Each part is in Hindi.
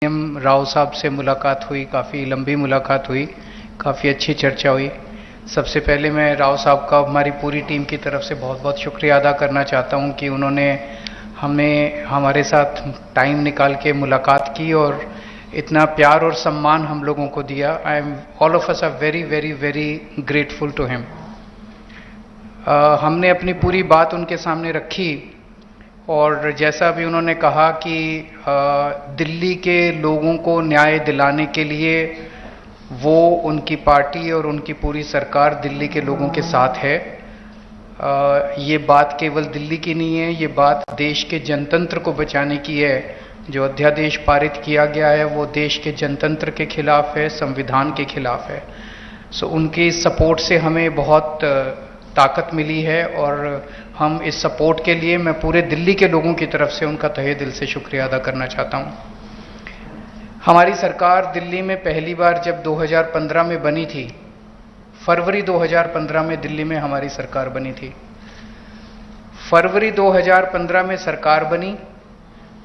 एम राव साहब से मुलाकात हुई, काफ़ी लंबी मुलाकात हुई, काफ़ी अच्छी चर्चा हुई। सबसे पहले मैं राव साहब का हमारी पूरी टीम की तरफ से बहुत बहुत शुक्रिया अदा करना चाहता हूं कि उन्होंने हमें हमारे साथ टाइम निकाल के मुलाकात की और इतना प्यार और सम्मान हम लोगों को दिया। I am all of us are very very very grateful to him. हमने अपनी पूरी बात उनके सामने रखी और जैसा भी उन्होंने कहा कि दिल्ली के लोगों को न्याय दिलाने के लिए वो, उनकी पार्टी और उनकी पूरी सरकार दिल्ली के लोगों के साथ है। ये बात केवल दिल्ली की नहीं है, ये बात देश के जनतंत्र को बचाने की है। जो अध्यादेश पारित किया गया है वो देश के जनतंत्र के खिलाफ है, संविधान के खिलाफ है। सो उनकी सपोर्ट से हमें बहुत ताकत मिली है और हम इस सपोर्ट के लिए मैं पूरे दिल्ली के लोगों की तरफ से उनका तहे दिल से शुक्रिया अदा करना चाहता हूं। हमारी सरकार दिल्ली में पहली बार जब 2015 में बनी थी, फरवरी 2015 में दिल्ली में हमारी सरकार बनी थी। फरवरी 2015 में सरकार बनी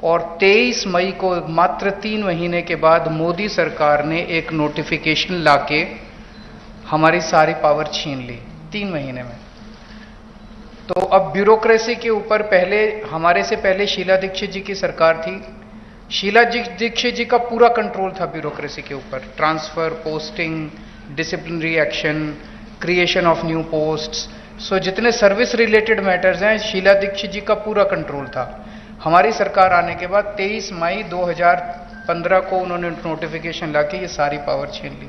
और 23 मई को, मात्र 3 महीने के बाद, मोदी सरकार ने एक नोटिफिकेशन लाके हमारी सारी पावर छीन ली 3 महीने में। तो अब ब्यूरोक्रेसी के ऊपर, पहले हमारे से पहले शीला दीक्षित जी की सरकार थी। शीला दीक्षित जी का पूरा कंट्रोल था ब्यूरोक्रेसी के ऊपर, transfer, posting, disciplinary action, creation of new posts. So जितने सर्विस रिलेटेड मैटर्स हैं, शीला दीक्षित जी का पूरा कंट्रोल था। हमारी सरकार आने के बाद 23 मई 2015 को उन्होंने नोटिफिकेशन लाके ये सारी पावर छीन ली।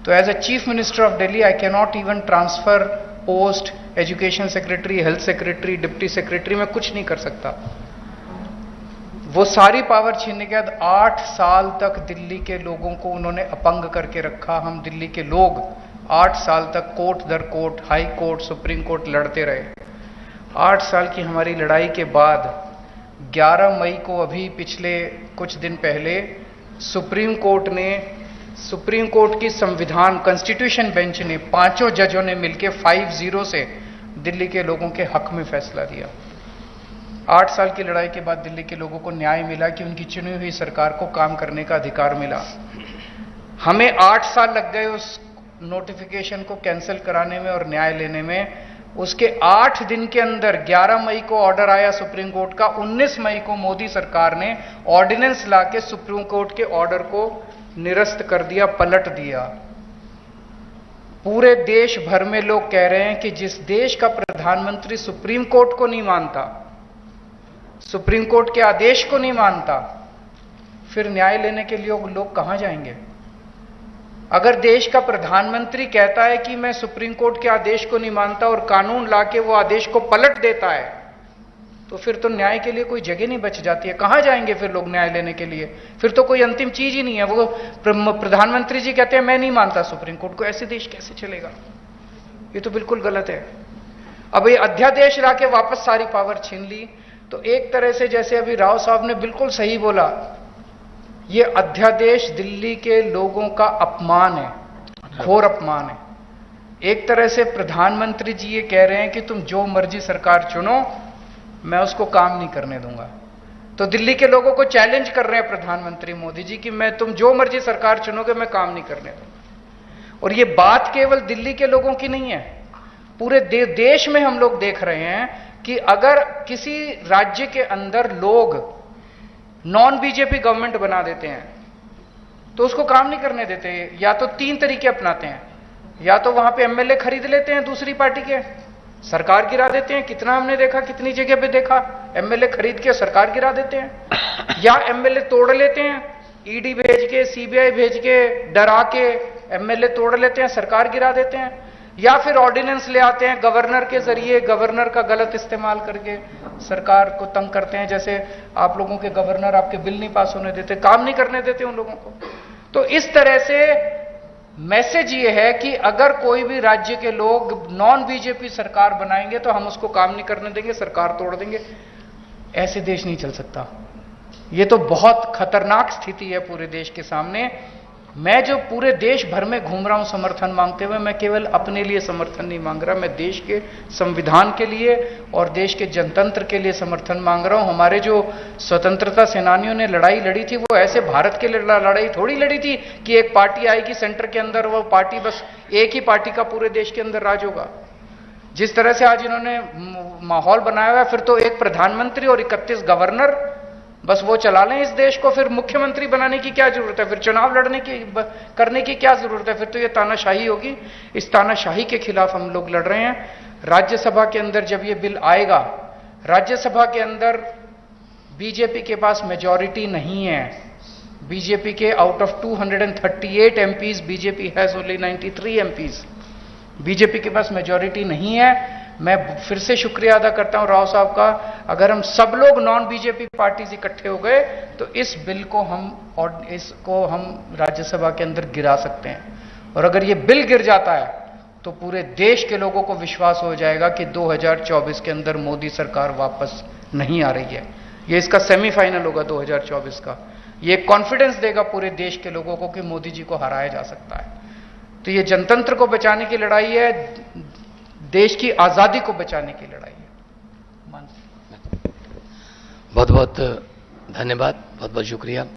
तो as a chief minister of Delhi I can not even transfer post, education secretary, health secretary, deputy secretary, मैं कुछ नहीं कर सकता। वो सारी पावर छीनने के बाद 8 साल तक दिल्ली के लोगों को उन्होंने अपंग करके रखा। हम दिल्ली के लोग 8 साल तक कोर्ट दर court, high court, supreme court लड़ते रहे। 8 साल की हमारी लड़ाई के बाद 11 मई को, अभी पिछले कुछ दिन पहले, सुप्रीम कोर्ट की संविधान कॉन्स्टिट्यूशन बेंच ने, 5 जजों ने मिलकर 5-0 से दिल्ली के लोगों के हक में फैसला दिया। 8 साल की लड़ाई के बाद दिल्ली के लोगों को न्याय मिला कि उनकी चुनी हुई सरकार को काम करने का अधिकार मिला। हमें 8 साल लग गए उस नोटिफिकेशन को कैंसिल कराने में और न्याय लेने में। उसके 8 दिन के अंदर 11 मई को ऑर्डर आया सुप्रीम कोर्ट का। 19 मई को मोदी सरकार ने ऑर्डिनेंस लाके सुप्रीम कोर्ट के ऑर्डर को निरस्त कर दिया, पलट दिया। पूरे देश भर में लोग कह रहे हैं कि जिस देश का प्रधानमंत्री सुप्रीम कोर्ट को नहीं मानता, सुप्रीम कोर्ट के आदेश को नहीं मानता, फिर न्याय लेने के लिए लोग कहां जाएंगे? अगर देश का प्रधानमंत्री कहता है कि मैं सुप्रीम कोर्ट के आदेश को नहीं मानता और कानून लाके वो आदेश को पलट देता है, तो फिर तो न्याय के लिए कोई जगह नहीं बच जाती है। कहां जाएंगे फिर लोग न्याय लेने के लिए? फिर तो कोई अंतिम चीज ही नहीं है। वो प्रधानमंत्री जी कहते हैं मैं नहीं मानता सुप्रीम कोर्ट को, ऐसे देश कैसे चलेगा? ये तो बिल्कुल गलत है। अब ये अध्यादेश लाके वापस सारी पावर छीन ली। तो एक तरह से, जैसे अभी राव साहब ने बिल्कुल सही बोला, ये अध्यादेश दिल्ली के लोगों का अपमान है, घोर अपमान है। एक तरह से प्रधानमंत्री जी ये कह रहे हैं कि तुम जो मर्जी सरकार चुनो, मैं उसको काम नहीं करने दूंगा। तो दिल्ली के लोगों को चैलेंज कर रहे हैं प्रधानमंत्री मोदी जी कि मैं, तुम जो मर्जी सरकार चुनोगे, मैं काम नहीं करने दूंगा। और ये बात केवल दिल्ली के लोगों की नहीं है, पूरे देश में हम लोग देख रहे हैं कि अगर किसी राज्य के अंदर लोग नॉन बीजेपी गवर्नमेंट बना देते हैं तो उसको काम नहीं करने देते। या तो 3 तरीके अपनाते हैं, या तो वहां पे एमएलए खरीद लेते हैं दूसरी पार्टी के, सरकार गिरा देते हैं। कितना हमने देखा, कितनी जगह पे देखा, एमएलए खरीद के सरकार गिरा देते हैं। या एमएलए तोड़ लेते हैं, ईडी भेज के, सीबीआई भेज के, डरा के एमएलए तोड़ लेते हैं, सरकार गिरा देते हैं। या फिर ऑर्डिनेंस ले आते हैं गवर्नर के जरिए, गवर्नर का गलत इस्तेमाल करके सरकार को तंग करते हैं। जैसे आप लोगों के गवर्नर आपके बिल नहीं पास होने देते, काम नहीं करने देते उन लोगों को। तो इस तरह से मैसेज ये है कि अगर कोई भी राज्य के लोग नॉन बीजेपी सरकार बनाएंगे तो हम उसको काम नहीं करने देंगे, सरकार तोड़ देंगे। ऐसे देश नहीं चल सकता। ये तो बहुत खतरनाक स्थिति है पूरे देश के सामने। मैं जो पूरे देश भर में घूम रहा हूं समर्थन मांगते हुए, मैं केवल अपने लिए समर्थन नहीं मांग रहा, मैं देश के संविधान के लिए और देश के जनतंत्र के लिए समर्थन मांग रहा हूं। हमारे जो स्वतंत्रता सेनानियों ने लड़ाई लड़ी थी, वो ऐसे भारत के लिए लड़ाई थोड़ी लड़ी थी कि एक पार्टी आएगी सेंटर के अंदर, वो पार्टी बस एक ही पार्टी का पूरे देश के अंदर राज होगा। जिस तरह से आज इन्होंने माहौल बनाया हुआ है, फिर तो एक प्रधानमंत्री और 31 गवर्नर बस वो चला लें इस देश को, फिर मुख्यमंत्री बनाने की क्या जरूरत है, फिर चुनाव लड़ने की करने की क्या जरूरत है, फिर तो ये तानाशाही होगी। इस तानाशाही के खिलाफ हम लोग लड़ रहे हैं। राज्यसभा के अंदर जब ये बिल आएगा, राज्यसभा के अंदर बीजेपी के पास मेजॉरिटी नहीं है। बीजेपी के out of 238 MPs, BJP has only 93 MPs. BJP के पास मेजॉरिटी नहीं है। मैं फिर से शुक्रिया अदा करता हूं राव साहब का। अगर हम सब लोग नॉन बीजेपी पार्टीज इकट्ठे हो गए तो इस बिल को हम राज्यसभा के अंदर गिरा सकते हैं। और अगर ये बिल गिर जाता है तो पूरे देश के लोगों को विश्वास हो जाएगा कि 2024 के अंदर मोदी सरकार वापस नहीं आ रही है। ये इसका सेमीफाइनल होगा 2024 का। ये कॉन्फिडेंस देगा पूरे देश के लोगों को कि मोदी जी को हराया जा सकता है। तो ये जनतंत्र को बचाने की लड़ाई है, देश की आजादी को बचाने की लड़ाई है। बहुत बहुत धन्यवाद, बहुत बहुत शुक्रिया।